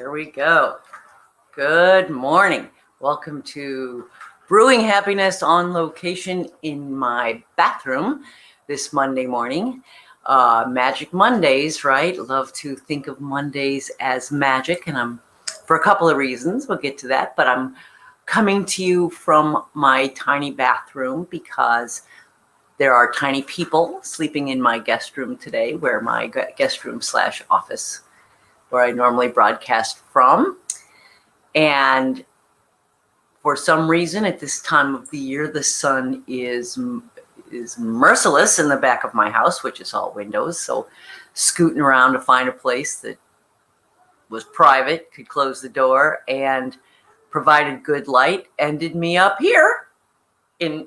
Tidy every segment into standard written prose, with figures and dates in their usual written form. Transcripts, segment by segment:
There we go. Good morning. Welcome to Brewing Happiness on location in my bathroom this Monday morning. Magic Mondays, right? Love to think of Mondays as magic, and I'm for a couple of reasons. We'll get to that, but I'm coming to you from my tiny bathroom because there are tiny people sleeping in my guest room today, where my guest room / office, where I normally broadcast from. And for some reason at this time of the year, the sun is merciless in the back of my house, which is all windows. So scooting around to find a place that was private, could close the door and provided good light, ended me up here in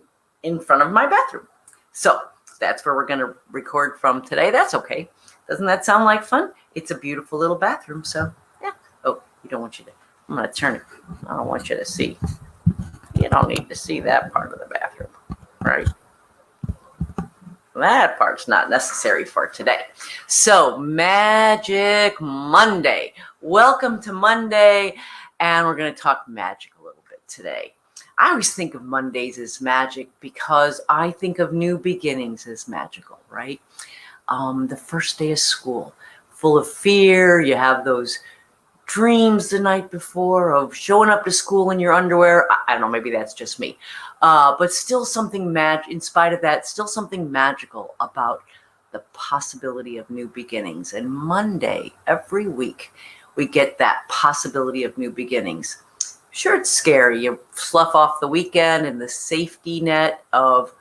front of my bathroom. So that's where we're going to record from today. That's okay. Doesn't that sound like fun? It's a beautiful little bathroom. So yeah. Oh, you don't want you to. I'm going to turn it. I don't want you to see. You don't need to see that part of the bathroom, right? That part's not necessary for today. So Magic Monday. Welcome to Monday. And we're going to talk magic a little bit today. I always think of Mondays as magic because I think of new beginnings as magical, right? The first day of school, full of fear. You have those dreams the night before of showing up to school in your underwear. I don't know, maybe that's just me. But still something in spite of that, still something magical about the possibility of new beginnings. And Monday, every week, we get that possibility of new beginnings. Sure, it's scary. You slough off the weekend and the safety net of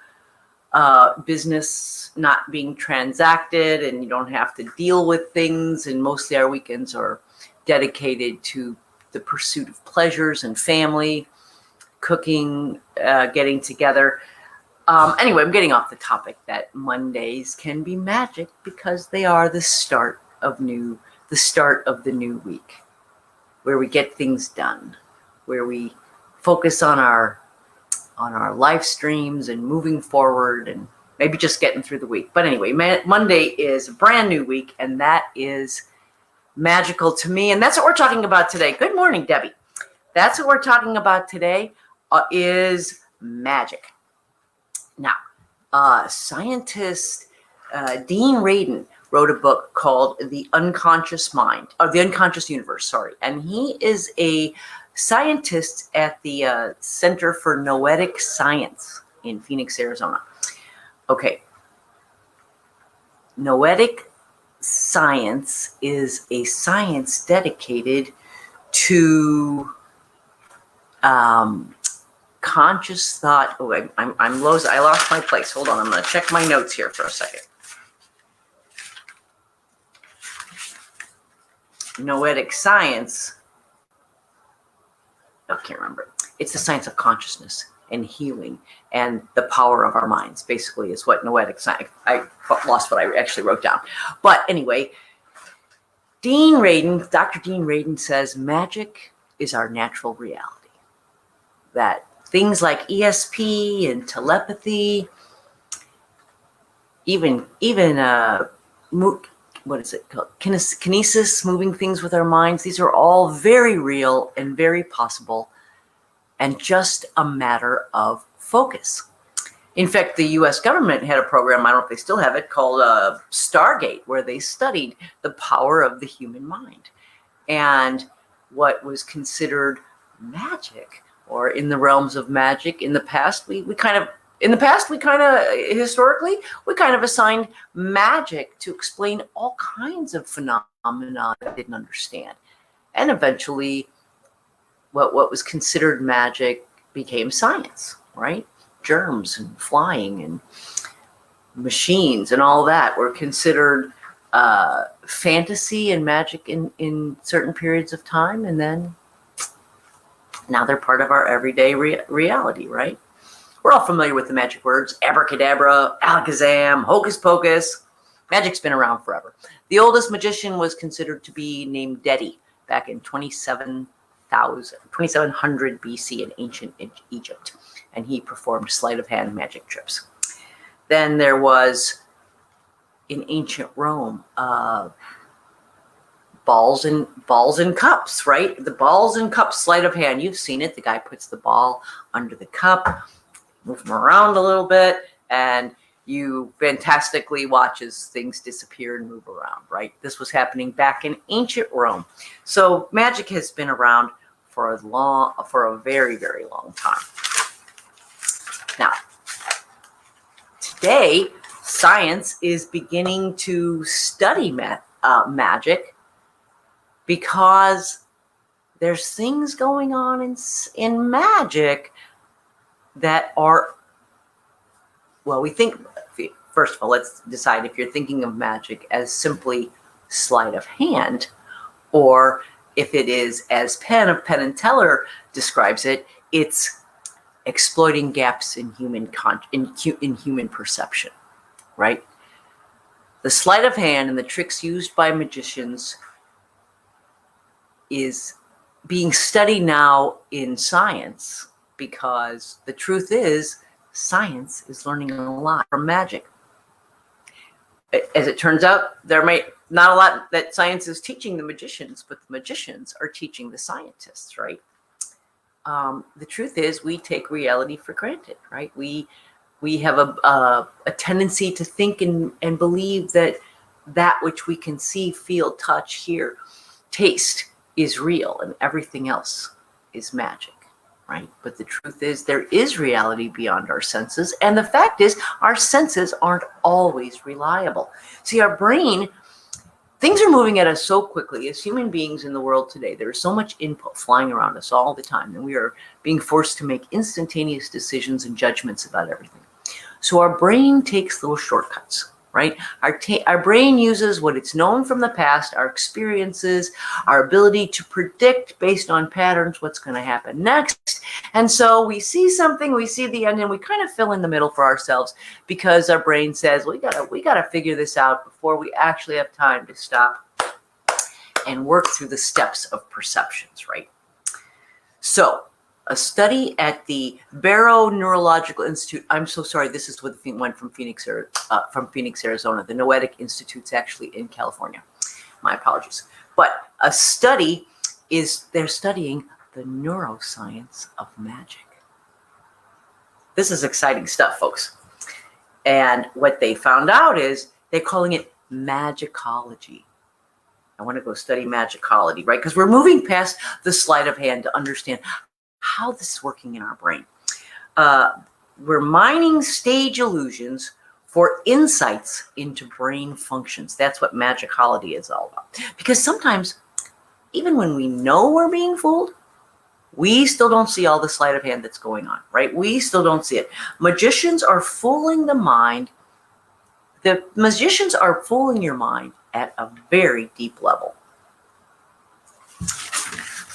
business not being transacted, and you don't have to deal with things. And mostly our weekends are dedicated to the pursuit of pleasures and family, cooking, getting together. Anyway, I'm getting off the topic that Mondays can be magic because they are the start of the new week, where we get things done, where we focus on our live streams and moving forward and maybe just getting through the week. But anyway, Monday is a brand new week, and that is magical to me. And that's what we're talking about today. Good morning, Debbie. That's what we're talking about today is magic. Now, scientist Dean Radin wrote a book called The Unconscious Mind, or The Unconscious Universe, sorry. And he is a scientist at the Center for Noetic Science in Phoenix, Arizona. Okay. Noetic science is a science dedicated to conscious thought. Oh, I'm lost. I lost my place. Hold on. I'm going to check my notes here for a second. Noetic science. I can't remember. It's the science of consciousness and healing and the power of our minds, basically, is what noetic science. I lost what I actually wrote down. But anyway, Dr. Dean Radin says magic is our natural reality. That things like ESP and telepathy, even what is it called? Kinesis, moving things with our minds. These are all very real and very possible, and just a matter of focus. In fact, the U.S. government had a program, I don't know if they still have it, called Stargate, where they studied the power of the human mind. And what was considered magic, or in the realms of magic in the past, historically, we kind of assigned magic to explain all kinds of phenomena that I didn't understand. And eventually, what was considered magic became science, right? Germs and flying and machines and all that were considered fantasy and magic in certain periods of time. And then now they're part of our everyday reality, right? We're all familiar with the magic words, abracadabra, alakazam, hocus pocus. Magic's been around forever. The oldest magician was considered to be named Dedi back in 2700 BC in ancient Egypt. And he performed sleight of hand magic tricks. Then there was, in ancient Rome, balls and cups, right? The balls and cups sleight of hand. You've seen it. The guy puts the ball under the cup, move them around a little bit, and you fantastically watch as things disappear and move around, right? This was happening back in ancient Rome. So magic has been around for a very, very long time. Now, today, science is beginning to study magic because there's things going on in magic that are, well, we think, first of all, let's decide if you're thinking of magic as simply sleight of hand, or if it is, as Penn of Penn and Teller describes it, it's exploiting gaps in human perception, right? The sleight of hand and the tricks used by magicians is being studied now in science, because the truth is science is learning a lot from magic. As it turns out, there may not a lot that science is teaching the magicians, but the magicians are teaching the scientists, right? The truth is we take reality for granted, right? We have a tendency to think and believe that which we can see, feel, touch, hear, taste is real, and everything else is magic, right? But the truth is there is reality beyond our senses, and the fact is our senses aren't always reliable. See, our brain, things are moving at us so quickly as human beings in the world today. There is so much input flying around us all the time, and we are being forced to make instantaneous decisions and judgments about everything. So our brain takes little shortcuts, right? Our brain uses what it's known from the past, our experiences, our ability to predict based on patterns what's going to happen next. And so we see something, we see the end, and we kind of fill in the middle for ourselves because our brain says, we gotta figure this out before we actually have time to stop and work through the steps of perceptions, right? So a study at the Barrow Neurological Institute. I'm so sorry. This is what went from Phoenix, Arizona. The Noetic Institute's actually in California. My apologies. But a study they're studying the neuroscience of magic. This is exciting stuff, folks. And what they found out is they're calling it Magicology. I want to go study Magicology, right? Because we're moving past the sleight of hand to understand how this is working in our brain. We're mining stage illusions for insights into brain functions. That's what Magicology is all about. Because sometimes, even when we know we're being fooled, we still don't see all the sleight of hand that's going on, right? We still don't see it. Magicians are fooling the mind. The magicians are fooling your mind at a very deep level.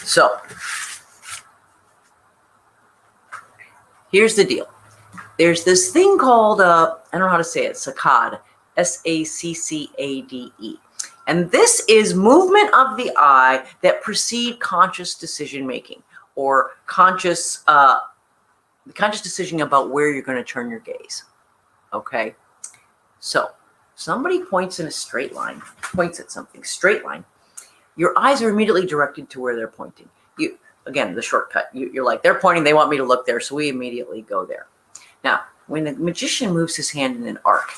So, here's the deal. There's this thing called, I don't know how to say it, saccade, S-A-C-C-A-D-E. And this is movement of the eye that precede conscious decision-making, or conscious decision about where you're going to turn your gaze, okay? So somebody points in a straight line, points at something, straight line. Your eyes are immediately directed to where they're pointing. Again, the shortcut. You're like, they're pointing, they want me to look there, so we immediately go there. Now, when the magician moves his hand in an arc,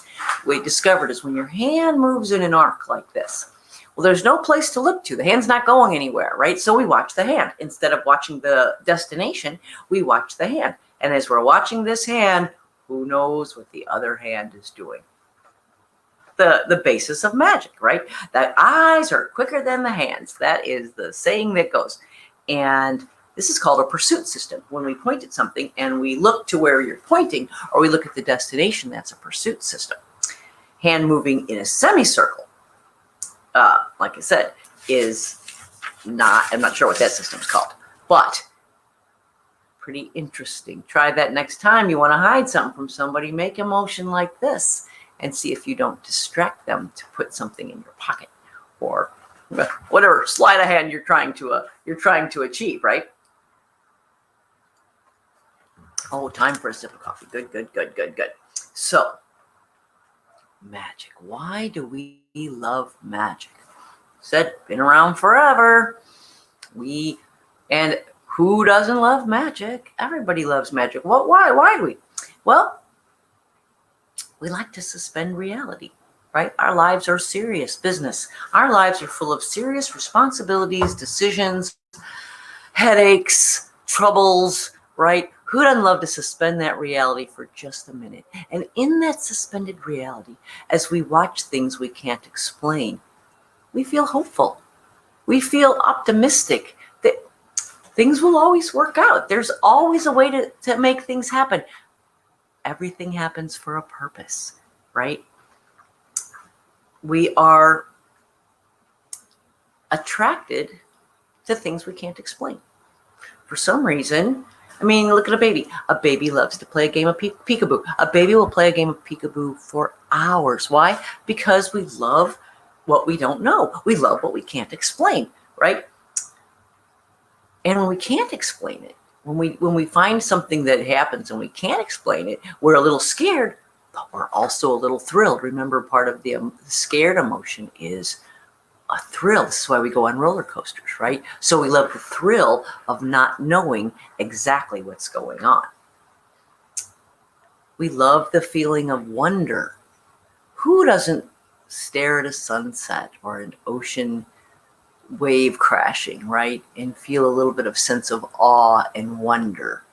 what we discovered is when your hand moves in an arc like this, well, there's no place to look to. The hand's not going anywhere, right? So we watch the hand. Instead of watching the destination, we watch the hand. And as we're watching this hand, who knows what the other hand is doing? The basis of magic, right? The eyes are quicker than the hands. That is the saying that goes. And this is called a pursuit system. When we point at something and we look to where you're pointing, or we look at the destination, that's a pursuit system. Hand moving in a semicircle, like I said, is not, I'm not sure what that system's called, but pretty interesting. Try that next time you want to hide something from somebody. Make a motion like this and see if you don't distract them to put something in your pocket, or whatever sleight of hand you're trying to achieve, right? Oh, time for a sip of coffee. Good. So, magic. Why do we love magic? said, been around forever. And who doesn't love magic? Everybody loves magic. Well, why do we? Well, we like to suspend reality, right? Our lives are serious business. Our lives are full of serious responsibilities, decisions, headaches, troubles, right? Who doesn't love to suspend that reality for just a minute? And in that suspended reality, as we watch things we can't explain, we feel hopeful. We feel optimistic that things will always work out. There's always a way to make things happen. Everything happens for a purpose, right? We are attracted to things we can't explain. For some reason, I mean, look at a baby. A baby loves to play a game of peekaboo. A baby will play a game of peekaboo for hours. Why? Because we love what we don't know. We love what we can't explain, right? And when we can't explain it, when we find something that happens and we can't explain it, we're a little scared, but we're also a little thrilled. Remember, part of the scared emotion is a thrill. This is why we go on roller coasters, right? So we love the thrill of not knowing exactly what's going on. We love the feeling of wonder. Who doesn't stare at a sunset or an ocean wave crashing, right? And feel a little bit of sense of awe and wonder.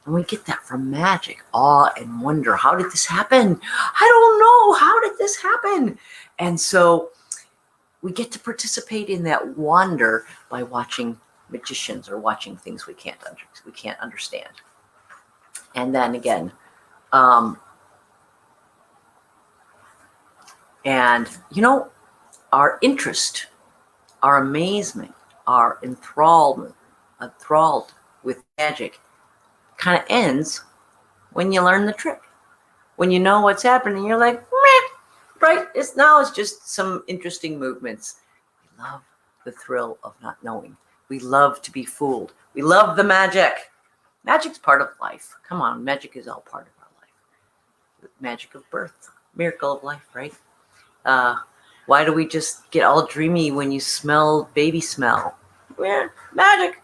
And we get that from magic, awe and wonder. How did this happen? I don't know. How did this happen? And so we get to participate in that wonder by watching magicians or watching things we can't understand. And then again, and you know, our interest, our amazement, our enthralled with magic kind of ends when you learn the trick. When you know what's happening, you're like, meh, right? It's just some interesting movements. We love the thrill of not knowing. We love to be fooled. We love the magic. Magic's part of life. Come on, magic is all part of our life. The magic of birth, miracle of life, right? Why do we just get all dreamy when you smell baby smell? Yeah, magic.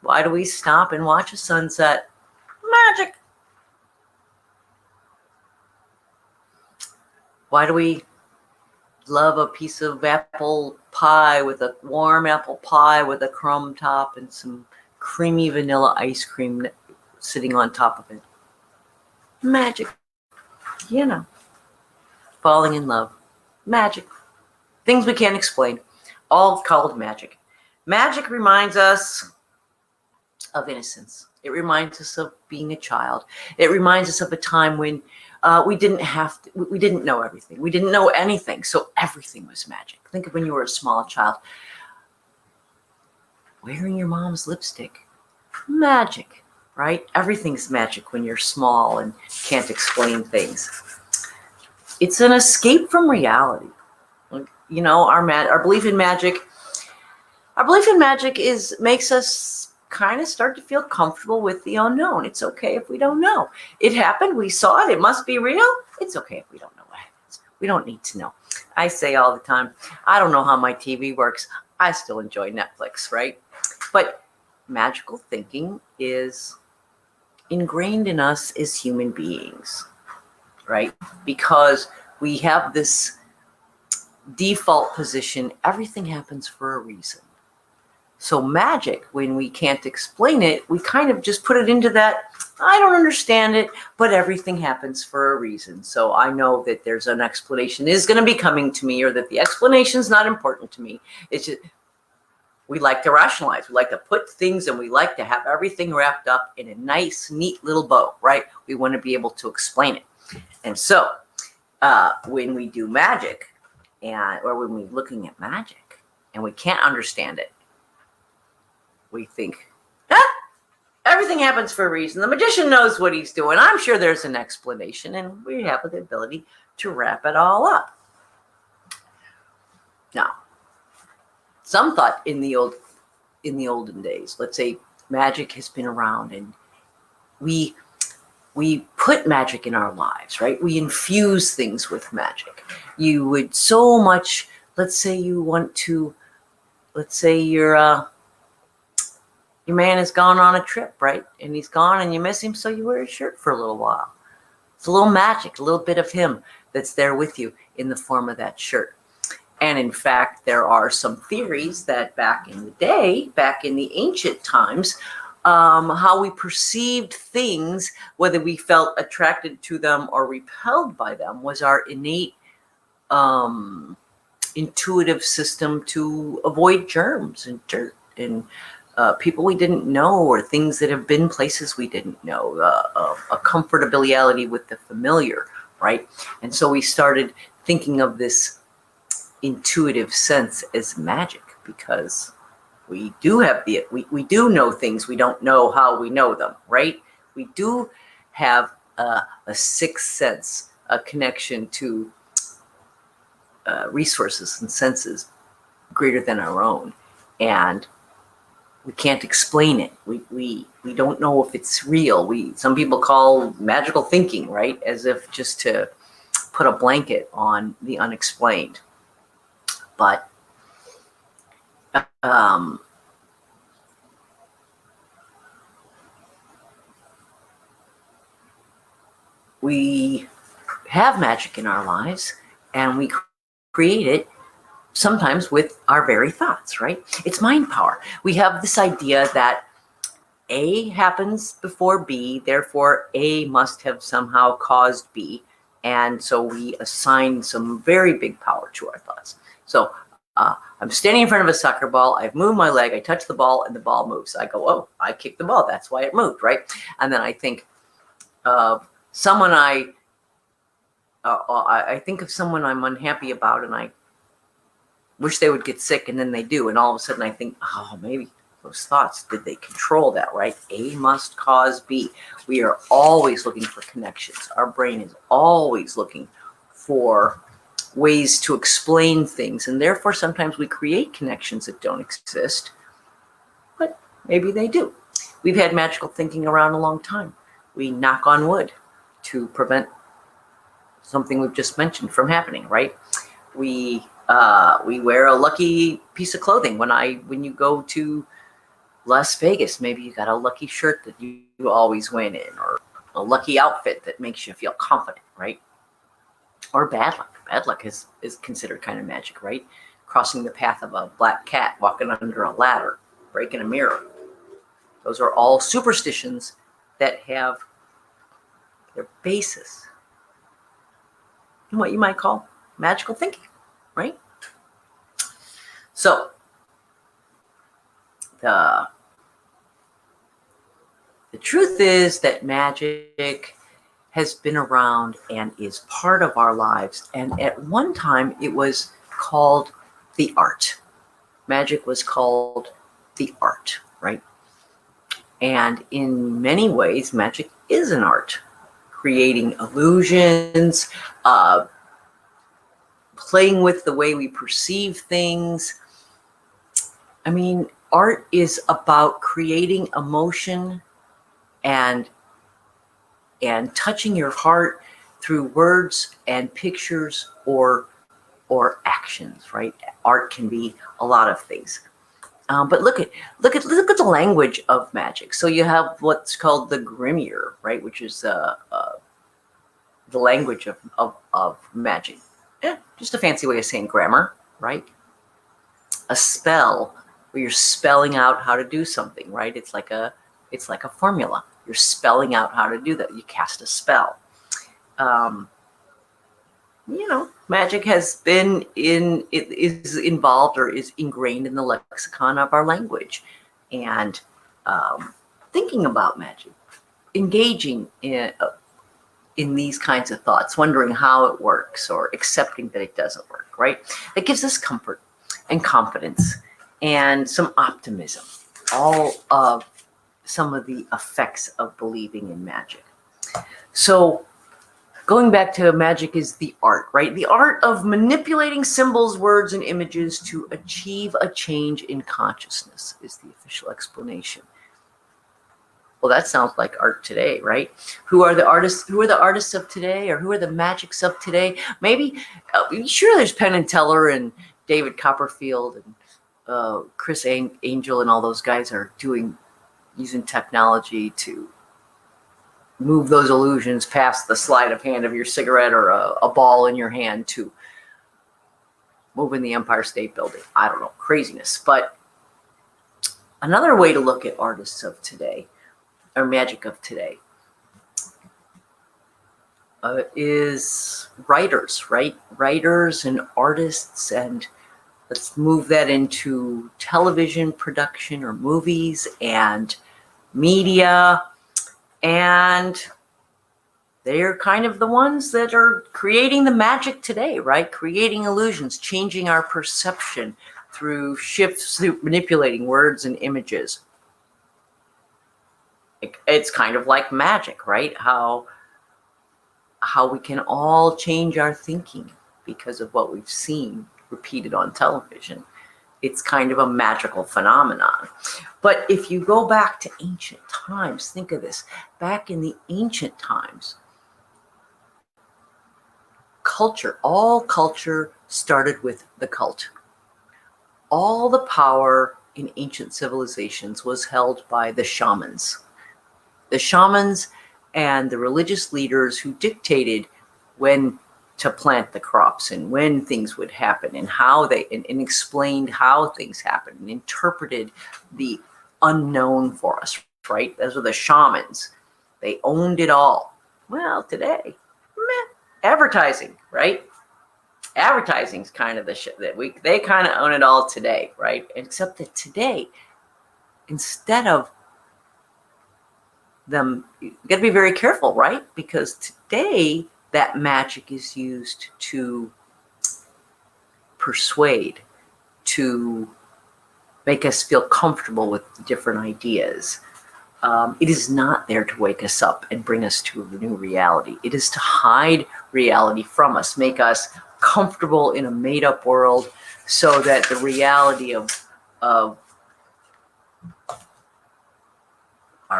Why do we stop and watch a sunset? Magic. Why do we love a piece of apple pie with a warm apple pie with a crumb top and some creamy vanilla ice cream sitting on top of it? Magic. You know, falling in love. Magic. Things we can't explain. All called magic. Magic reminds us of innocence. It reminds us of being a child. It reminds us of a time when we didn't know everything. We didn't know anything. So everything was magic. Think of when you were a small child. Wearing your mom's lipstick. Magic, right? Everything's magic when you're small and can't explain things. It's an escape from reality. You know, our belief in magic. Our belief in magic makes us kind of start to feel comfortable with the unknown. It's okay if we don't know. It happened. We saw it. It must be real. It's okay if we don't know what happens. We don't need to know. I say all the time, I don't know how my TV works. I still enjoy Netflix, right? But magical thinking is ingrained in us as human beings, right? Because we have this default position, everything happens for a reason. So magic, when we can't explain it, we kind of just put it into that, I don't understand it, but everything happens for a reason. So I know that there's an explanation is going to be coming to me, or that the explanation is not important to me. It's just, we like to rationalize. We like to put things, and we like to have everything wrapped up in a nice, neat little bow, right? We want to be able to explain it. And so when we do magic, or when we're looking at magic and we can't understand it, we think, everything happens for a reason. The magician knows what he's doing. I'm sure there's an explanation, and we have the ability to wrap it all up. Now, some thought in the olden days, let's say magic has been around, and we put magic in our lives, right? We infuse things with magic. You would so much, let's say you want to let's say your man has gone on a trip, right? And he's gone and you miss him, so you wear his shirt for a little while. It's a little magic, a little bit of him that's there with you in the form of that shirt. And in fact, there are some theories that back in the day, back in the ancient times, how we perceived things, whether we felt attracted to them or repelled by them, was our innate intuitive system to avoid germs and dirt and people we didn't know, or things that have been places we didn't know, a comfortability with the familiar, right? And so we started thinking of this intuitive sense as magic, because we do have we do know things, we don't know how we know them, right? We do have a sixth sense, a connection to resources and senses greater than our own, and we can't explain it. We don't know if it's real. Some people call magical thinking, right? As if just to put a blanket on the unexplained. But we have magic in our lives, and we create it sometimes with our very thoughts, right? It's mind power. We have this idea that A happens before B, therefore A must have somehow caused B. And so we assign some very big power to our thoughts. So I'm standing in front of a soccer ball, I've moved my leg, I touch the ball, and the ball moves. I go, oh, I kicked the ball, that's why it moved, right? And then I think someone I think of someone I'm unhappy about, and I wish they would get sick, and then they do. And all of a sudden I think, oh, maybe those thoughts, did they control that, right? A must cause B. We are always looking for connections. Our brain is always looking for ways to explain things. And therefore, sometimes we create connections that don't exist, but maybe they do. We've had magical thinking around a long time. We knock on wood to prevent something we've just mentioned from happening, right? We wear a lucky piece of clothing. When you go to Las Vegas, maybe you got a lucky shirt that you always win in, or a lucky outfit that makes you feel confident, right? Or bad luck. Bad luck is considered kind of magic, right? Crossing the path of a black cat, walking under a ladder, breaking a mirror. Those are all superstitions that have their basis in what you might call magical thinking, right? So the truth is that magic has been around and is part of our lives. And at one time it was called the art. Magic was called the art, right? And in many ways, magic is an art. Creating illusions, playing with the way we perceive things. I mean, art is about creating emotion and touching your heart through words and pictures or actions, right? Art can be a lot of things. But look at the language of magic. So you have what's called the Grimier, right, which is the language of magic. Just a fancy way of saying grammar, right? A spell, where you're spelling out how to do something, right? It's like a formula. You're spelling out how to do that. You cast a spell. Magic has been it is involved or is ingrained in the lexicon of our language. And thinking about magic, engaging in these kinds of thoughts, wondering how it works or accepting that it doesn't work, right? That gives us comfort and confidence and some optimism, all of some of the effects of believing in magic. So going back to magic is the art, right? The art of manipulating symbols, words, and images to achieve a change in consciousness is the official explanation. Well, that sounds like art today, right? Who are the artists? Who are the artists of today, or who are the magics of today? Maybe, sure, there's Penn and Teller and David Copperfield and Chris Angel and all those guys are using technology to move those illusions past the sleight of hand of your cigarette or a ball in your hand to moving the Empire State Building. I don't know, craziness. But another way to look at artists of today, or magic of today, is writers, right? Writers and artists, and let's move that into television production or movies and media. And they're kind of the ones that are creating the magic today, right? Creating illusions, changing our perception through shifts, through manipulating words and images. It's kind of like magic, right? How we can all change our thinking because of what we've seen repeated on television. It's kind of a magical phenomenon. But if you go back to ancient times, think of this. Back in the ancient times, all culture started with the cult. All the power in ancient civilizations was held by the shamans. The shamans and the religious leaders who dictated when to plant the crops and when things would happen and how and explained how things happened and interpreted the unknown for us, right? Those are the shamans. They owned it all. Well, today, advertising, right? Advertising's kind of the shit that they kind of own it all today, right? Except that today, instead of them, you got to be very careful, right? Because today that magic is used to persuade, to make us feel comfortable with different ideas. It is not there to wake us up and bring us to a new reality. It is to hide reality from us, make us comfortable in a made-up world so that the reality of our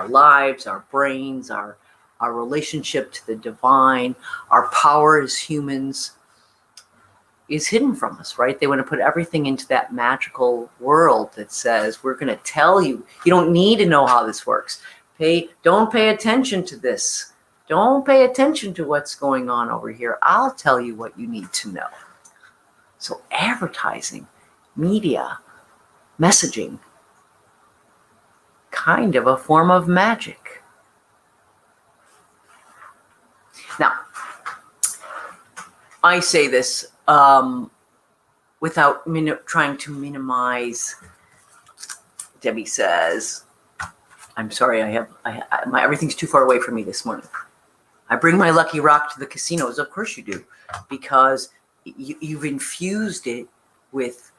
lives, our brains, our relationship to the divine, our power as humans is hidden from us, right? They want to put everything into that magical world that says, we're going to tell you, you don't need to know how this works. Don't pay attention to this. Don't pay attention to what's going on over here. I'll tell you what you need to know. So advertising, media, messaging, kind of a form of magic. Now, I say this without trying to minimize. Debbie says, I'm sorry, everything's too far away from me this morning. I bring my lucky rock to the casinos. Of course you do, because you've infused it with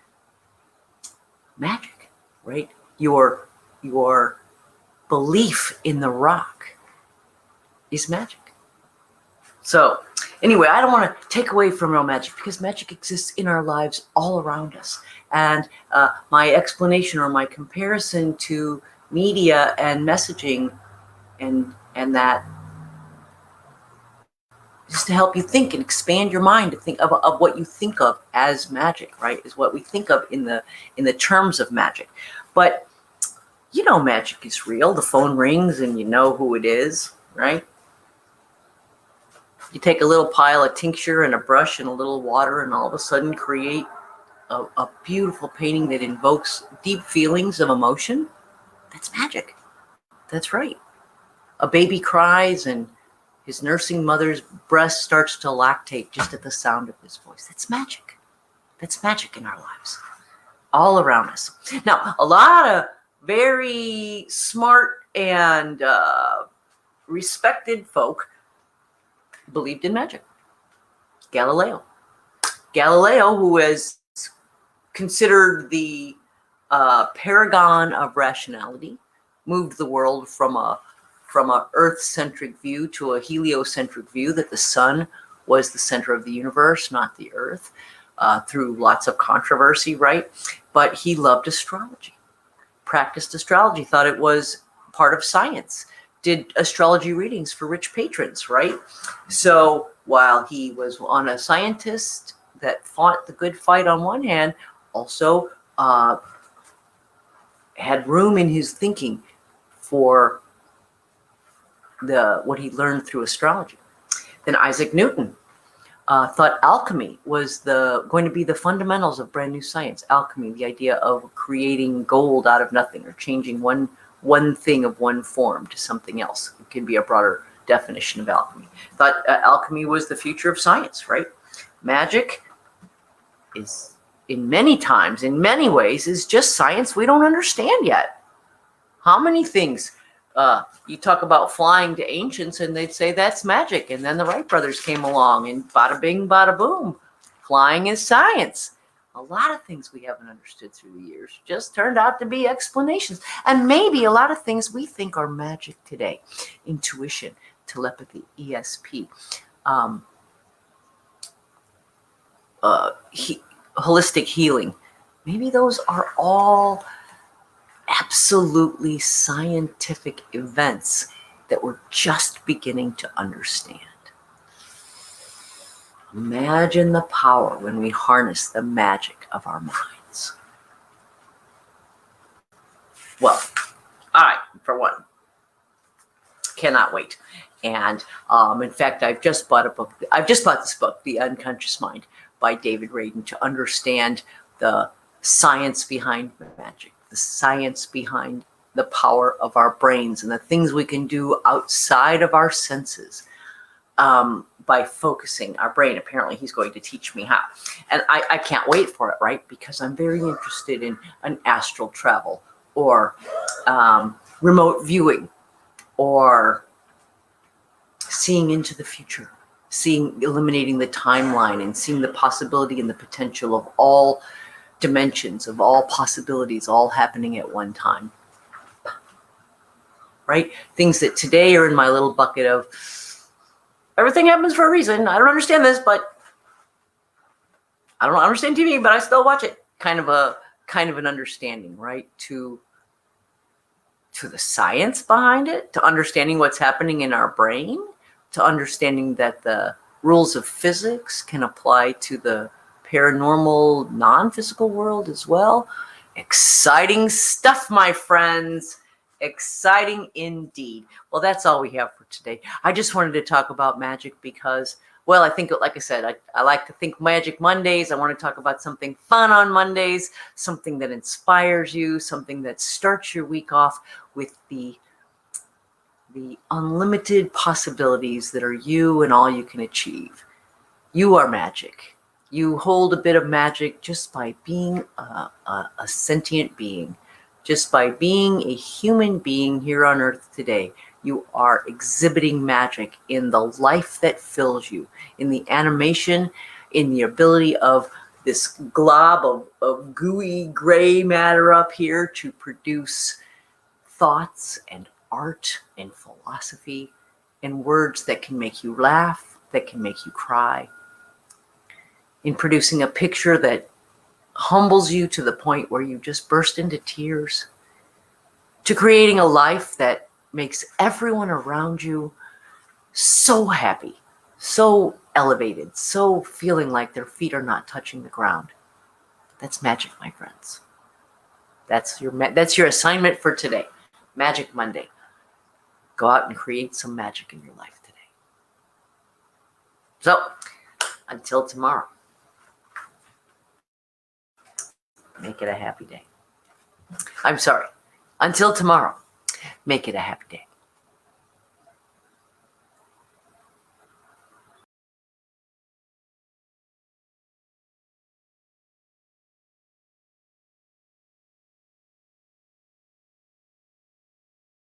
magic, right? Your belief in the rock is magic. So anyway, I don't want to take away from real magic because magic exists in our lives all around us. And my explanation or my comparison to media and messaging and that just to help you think and expand your mind to think of what you think of as magic, right? Is what we think of in the terms of magic. But you know magic is real. The phone rings and you know who it is, right? You take a little pile of tincture and a brush and a little water and all of a sudden create a beautiful painting that invokes deep feelings of emotion. That's magic. That's right. A baby cries and his nursing mother's breast starts to lactate just at the sound of his voice. That's magic. That's magic in our lives, all around us. Now, a lot of very smart and respected folk believed in magic. Galileo, who is considered the paragon of rationality, moved the world from a Earth-centric view to a heliocentric view that the sun was the center of the universe, not the Earth, through lots of controversy, right? But he loved astrology, practiced astrology, thought it was part of science, did astrology readings for rich patrons, right? So while he was a scientist that fought the good fight on one hand, also had room in his thinking for what he learned through astrology. Then Isaac Newton thought alchemy was going to be the fundamentals of brand new science. Alchemy, the idea of creating gold out of nothing, or changing one thing of one form to something else. It can be a broader definition of alchemy. Thought alchemy was the future of science, right? Magic is, in many ways, is just science we don't understand yet. How many things you talk about flying to ancients and they'd say that's magic, and then the Wright brothers came along and bada bing, bada boom, flying is science. A lot of things we haven't understood through the years just turned out to be explanations. And maybe a lot of things we think are magic today, intuition, telepathy, ESP, holistic healing, maybe those are all absolutely scientific events that we're just beginning to understand. Imagine the power when we harness the magic of our minds. Well, I, for one, cannot wait. And in fact, I've just bought this book, The Unconscious Mind by David Radin, to understand the science behind magic, the science behind the power of our brains and the things we can do outside of our senses by focusing our brain. Apparently, he's going to teach me how. And I can't wait for it, right? Because I'm very interested in an astral travel, or remote viewing, or seeing into the future, eliminating the timeline and seeing the possibility and the potential of all dimensions, of all possibilities, all happening at one time. Right? Things that today are in my little bucket of everything happens for a reason. I don't understand this, but I don't understand TV, but I still watch it. Kind of an understanding, right? To the science behind it, to understanding what's happening in our brain, to understanding that the rules of physics can apply to the paranormal, non-physical world as well. Exciting stuff, my friends. Exciting indeed. Well, that's all we have for today. I just wanted to talk about magic because, well, I think, like I said, I like to think Magic Mondays. I want to talk about something fun on Mondays, something that inspires you, something that starts your week off with the unlimited possibilities that are you and all you can achieve. You are magic. You hold a bit of magic just by being a sentient being, just by being a human being here on Earth today. You are exhibiting magic in the life that fills you, in the animation, in the ability of this glob of gooey gray matter up here to produce thoughts and art and philosophy and words that can make you laugh, that can make you cry, in producing a picture that humbles you to the point where you just burst into tears, to creating a life that makes everyone around you so happy, so elevated, so feeling like their feet are not touching the ground. That's magic, my friends. That's your assignment for today. Magic Monday. Go out and create some magic in your life today. So, until tomorrow, make it a happy day. I'm sorry. Until tomorrow, make it a happy day.